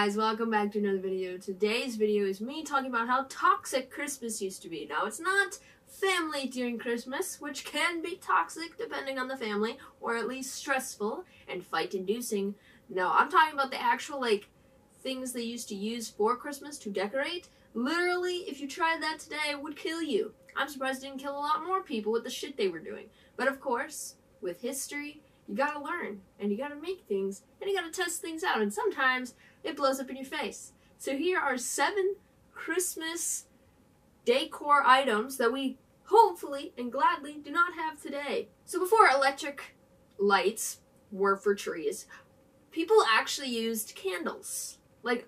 guys, welcome back to another video. Today's video is me talking about how toxic Christmas used to be. Now, it's not family during Christmas, which can be toxic depending on the family, or at least stressful and fight-inducing. No, I'm talking about the actual, things they used to use for Christmas to decorate. Literally, if you tried that today, it would kill you. I'm surprised it didn't kill a lot more people with the shit they were doing. But of course, with history, you gotta learn, and you gotta make things, and you gotta test things out, and sometimes it blows up in your face. So here are 7 Christmas decor items that we hopefully and gladly do not have today. So before electric lights were for trees, people actually used candles, like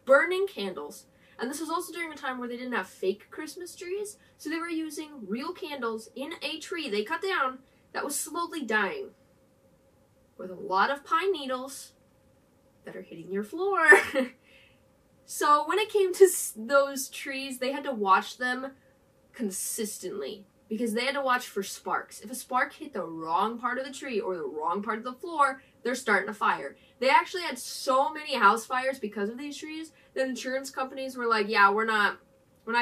burning candles. And this was also during a time where they didn't have fake Christmas trees, so they were using real candles in a tree they cut down that was slowly dying, with a lot of pine needles that are hitting your floor. So when it came to those trees, they had to watch them consistently, because they had to watch for sparks. If a spark hit the wrong part of the tree or the wrong part of the floor, they're starting a fire. They actually had so many house fires because of these trees that insurance companies were like, yeah, we're not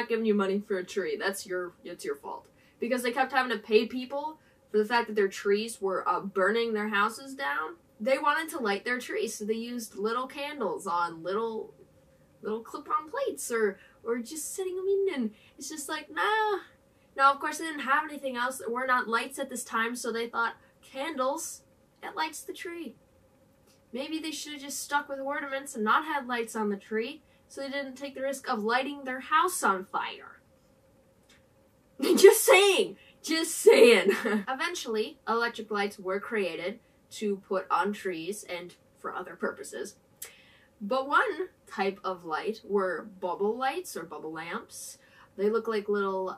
giving you money for a tree. It's your fault. Because they kept having to pay people for the fact that their trees were burning their houses down. They wanted to light their trees, so they used little candles on little clip-on plates or just setting them in, and it's just like, nah. Now, of course, they didn't have anything else. There were not lights at this time, so they thought, candles, it lights the tree. Maybe they should have just stuck with ornaments and not had lights on the tree, so they didn't take the risk of lighting their house on fire. Just saying! Just saying. Eventually, electric lights were created to put on trees and for other purposes. But one type of light were bubble lights or bubble lamps. They look like little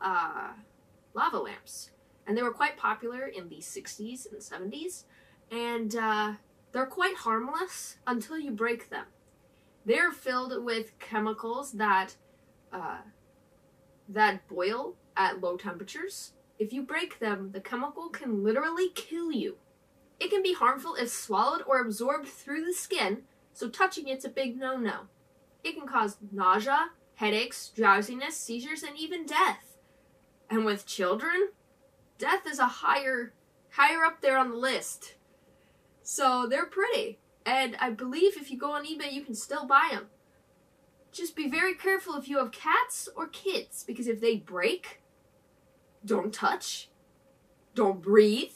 lava lamps. And they were quite popular in the 60s and 70s. And they're quite harmless until you break them. They're filled with chemicals that boil at low temperatures. If you break them, the chemical can literally kill you. It can be harmful if swallowed or absorbed through the skin, so touching it's a big no-no. It can cause nausea, headaches, drowsiness, seizures, and even death. And with children, death is a higher up there on the list. So they're pretty, and I believe if you go on eBay, you can still buy them. Just be very careful if you have cats or kids, because if they break, don't touch, don't breathe,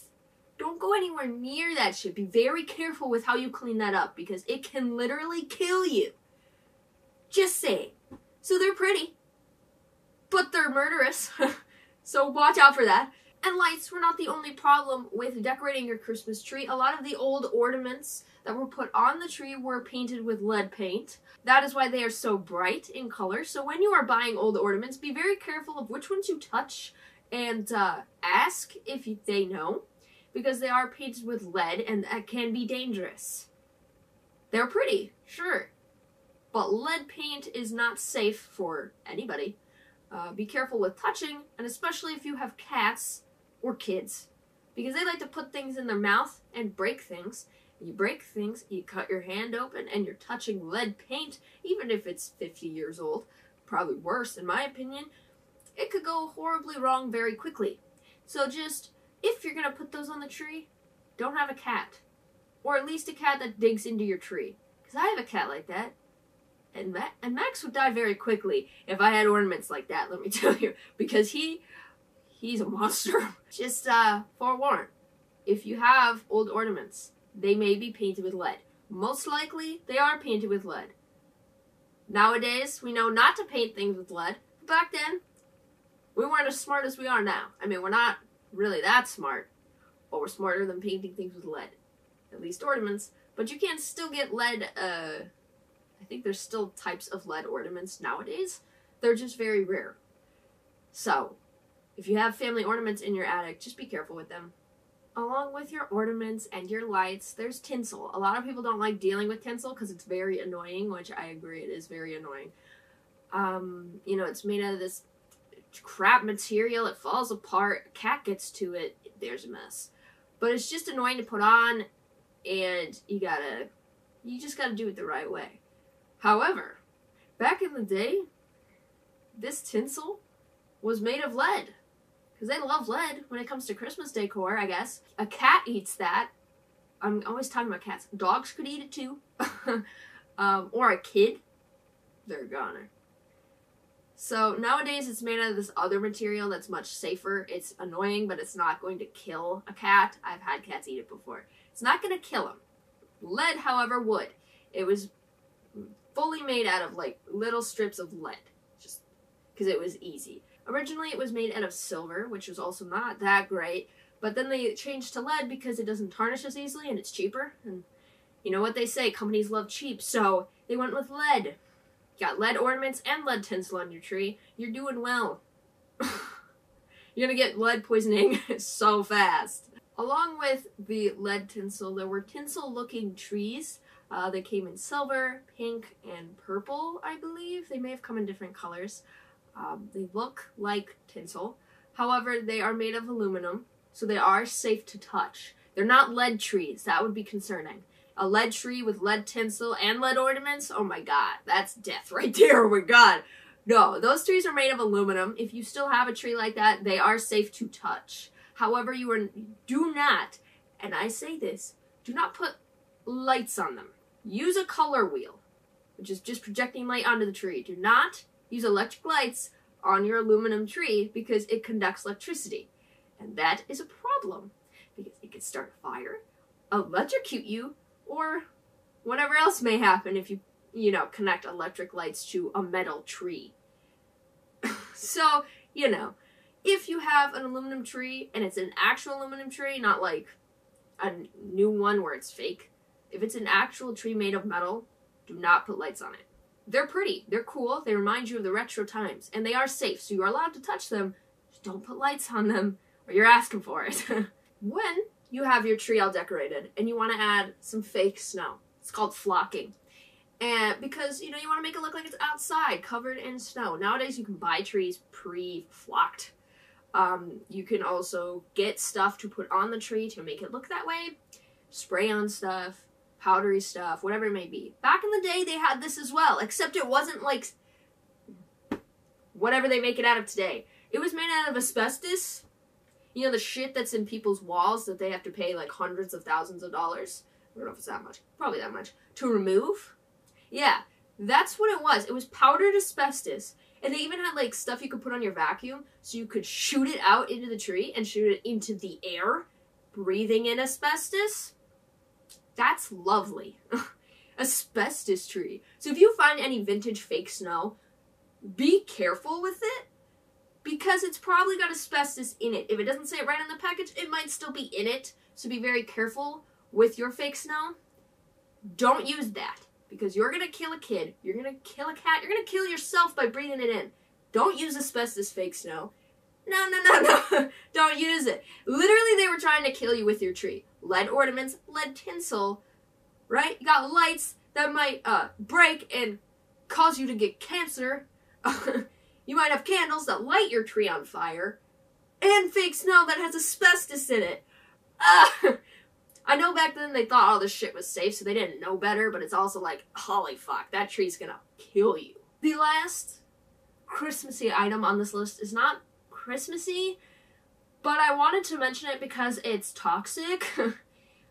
don't go anywhere near that shit. Be very careful with how you clean that up, because it can literally kill you. Just saying. So they're pretty, but they're murderous, so watch out for that. And lights were not the only problem with decorating your Christmas tree. A lot of the old ornaments that were put on the tree were painted with lead paint. That is why they are so bright in color. So when you are buying old ornaments, be very careful of which ones you touch, and ask if they know, because they are painted with lead and that can be dangerous. They're pretty, sure, but lead paint is not safe for anybody. Be careful with touching, and especially if you have cats or kids, because they like to put things in their mouth and break things. You break things, you cut your hand open, and you're touching lead paint, even if it's 50 years old. Probably worse, in my opinion. It could go horribly wrong very quickly. So just, if you're gonna put those on the tree, don't have a cat. Or at least a cat that digs into your tree. Because I have a cat like that. And Max would die very quickly if I had ornaments like that, let me tell you. Because he's a monster. Just forewarn, if you have old ornaments, they may be painted with lead. Most likely, they are painted with lead. Nowadays, we know not to paint things with lead. Back then, we weren't as smart as we are now. I mean, we're not really that smart, but we're smarter than painting things with lead. At least ornaments. But you can still get lead, I think there's still types of lead ornaments nowadays. They're just very rare. So, if you have family ornaments in your attic, just be careful with them. Along with your ornaments and your lights, there's tinsel. A lot of people don't like dealing with tinsel because it's very annoying, which I agree, it is very annoying. You know, it's made out of this crap material, it falls apart, a cat gets to it, there's a mess. But it's just annoying to put on, and you just gotta do it the right way. However, back in the day, this tinsel was made of lead. Because they love lead when it comes to Christmas decor, I guess. A cat eats that. I'm always talking about cats. Dogs could eat it too. Or a kid. They're a goner. So nowadays it's made out of this other material that's much safer. It's annoying, but it's not going to kill a cat. I've had cats eat it before. It's not going to kill them. Lead, however, would. It was fully made out of like little strips of lead. Just because it was easy. Originally it was made out of silver, which was also not that great. But then they changed to lead because it doesn't tarnish as easily and it's cheaper. And you know what they say, companies love cheap. So they went with lead. Got lead ornaments and lead tinsel on your tree. You're doing well. You're gonna get lead poisoning so fast. Along with the lead tinsel, there were tinsel-looking trees. They came in silver, pink, and purple, I believe. They may have come in different colors. They look like tinsel. However, they are made of aluminum, so they are safe to touch. They're not lead trees. That would be concerning. A lead tree with lead tinsel and lead ornaments? Oh my god, that's death right there. Oh my god. No, those trees are made of aluminum. If you still have a tree like that, they are safe to touch. However, do not, and I say this, do not put lights on them. Use a color wheel, which is just projecting light onto the tree. Do not use electric lights on your aluminum tree because it conducts electricity. And that is a problem because it could start a fire, electrocute you, or whatever else may happen if you connect electric lights to a metal tree. So, if you have an aluminum tree and it's an actual aluminum tree, not like a new one where it's fake. If it's an actual tree made of metal, do not put lights on it. They're pretty, they're cool, they remind you of the retro times, and they are safe, so you're allowed to touch them. Just don't put lights on them, or you're asking for it. When you have your tree all decorated and you want to add some fake snow, it's called flocking. And because, you want to make it look like it's outside, covered in snow. Nowadays you can buy trees pre-flocked. You can also get stuff to put on the tree to make it look that way. Spray on stuff, powdery stuff, whatever it may be. Back in the day they had this as well, except it wasn't like whatever they make it out of today. It was made out of asbestos. You know, the shit that's in people's walls that they have to pay like hundreds of thousands of dollars. I don't know if it's that much. Probably that much. To remove? Yeah, that's what it was. It was powdered asbestos. And they even had like stuff you could put on your vacuum so you could shoot it out into the tree and shoot it into the air, breathing in asbestos. That's lovely. Asbestos tree. So if you find any vintage fake snow, be careful with it. Because it's probably got asbestos in it. If it doesn't say it right on the package, it might still be in it. So be very careful with your fake snow. Don't use that. Because you're going to kill a kid. You're going to kill a cat. You're going to kill yourself by breathing it in. Don't use asbestos fake snow. No. Don't use it. Literally, they were trying to kill you with your tree. Lead ornaments, lead tinsel, right? You got lights that might break and cause you to get cancer. You might have candles that light your tree on fire, and fake snow that has asbestos in it. I know back then they thought all this shit was safe, so they didn't know better, but it's also like, holy fuck, that tree's gonna kill you. The last Christmassy item on this list is not Christmassy, but I wanted to mention it because it's toxic.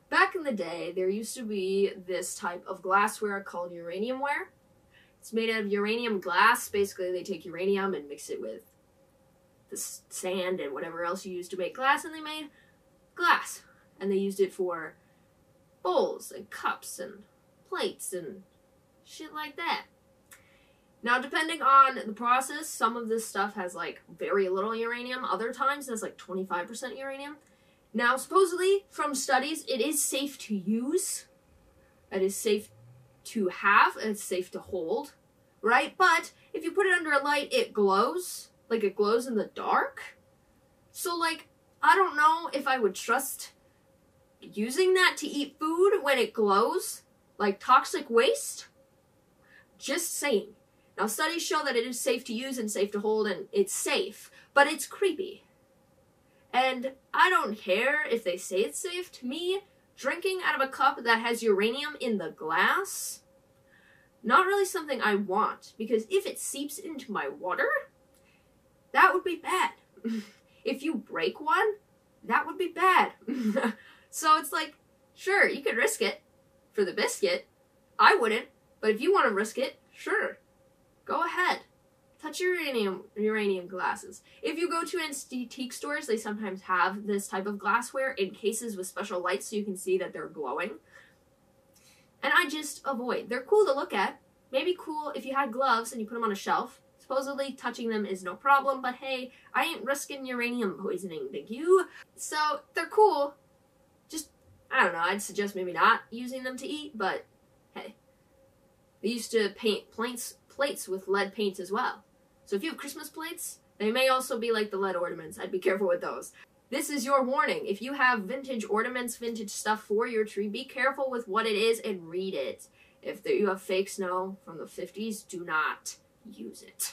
Back in the day, there used to be this type of glassware called uranium ware. It's made out of uranium glass. Basically, they take uranium and mix it with the sand and whatever else you use to make glass, and they made glass. And they used it for bowls and cups and plates and shit like that. Now, depending on the process, some of this stuff has, like, very little uranium. Other times, it has, like, 25% uranium. Now, supposedly, from studies, it is safe to use. It is safe to have, and it's safe to hold, right? But if you put it under a light, it glows. Like, it glows in the dark. So, like, I don't know if I would trust using that to eat food when it glows. Like toxic waste. Just saying. Now, studies show that it is safe to use and safe to hold, and it's safe. But it's creepy. And I don't care if they say it's safe. To me, drinking out of a cup that has uranium in the glass, Not really something I want, because if it seeps into my water, that would be bad. If you break one, that would be bad. So it's like, sure, you could risk it for the biscuit. I wouldn't, but if you want to risk it, sure, go ahead. Touch your uranium glasses. If you go to antique stores, they sometimes have this type of glassware in cases with special lights so you can see that they're glowing. And I just avoid. They're cool to look at. Maybe cool if you had gloves and you put them on a shelf. Supposedly touching them is no problem, but hey, I ain't risking uranium poisoning, thank you. So they're cool. Just, I don't know, I'd suggest maybe not using them to eat, but hey. They used to paint plates with lead paint as well. So if you have Christmas plates, they may also be like the lead ornaments. I'd be careful with those. This is your warning. If you have vintage ornaments, vintage stuff for your tree, be careful with what it is and read it. If you have fake snow from the 50s, do not use it.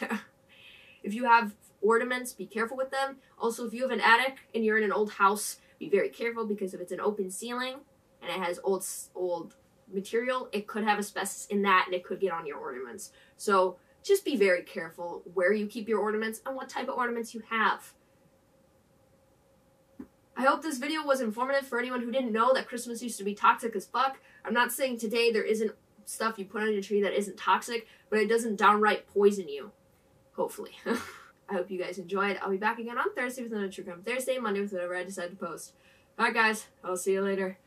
If you have ornaments, be careful with them. Also, if you have an attic and you're in an old house, be very careful, because if it's an open ceiling and it has old material, it could have asbestos in that and it could get on your ornaments. So just be very careful where you keep your ornaments and what type of ornaments you have. I hope this video was informative for anyone who didn't know that Christmas used to be toxic as fuck. I'm not saying today there isn't stuff you put on your tree that isn't toxic, but it doesn't downright poison you. Hopefully. I hope you guys enjoyed. I'll be back again on Thursday with another True Crime Thursday, Monday with whatever I decide to post. Alright guys, I'll see you later.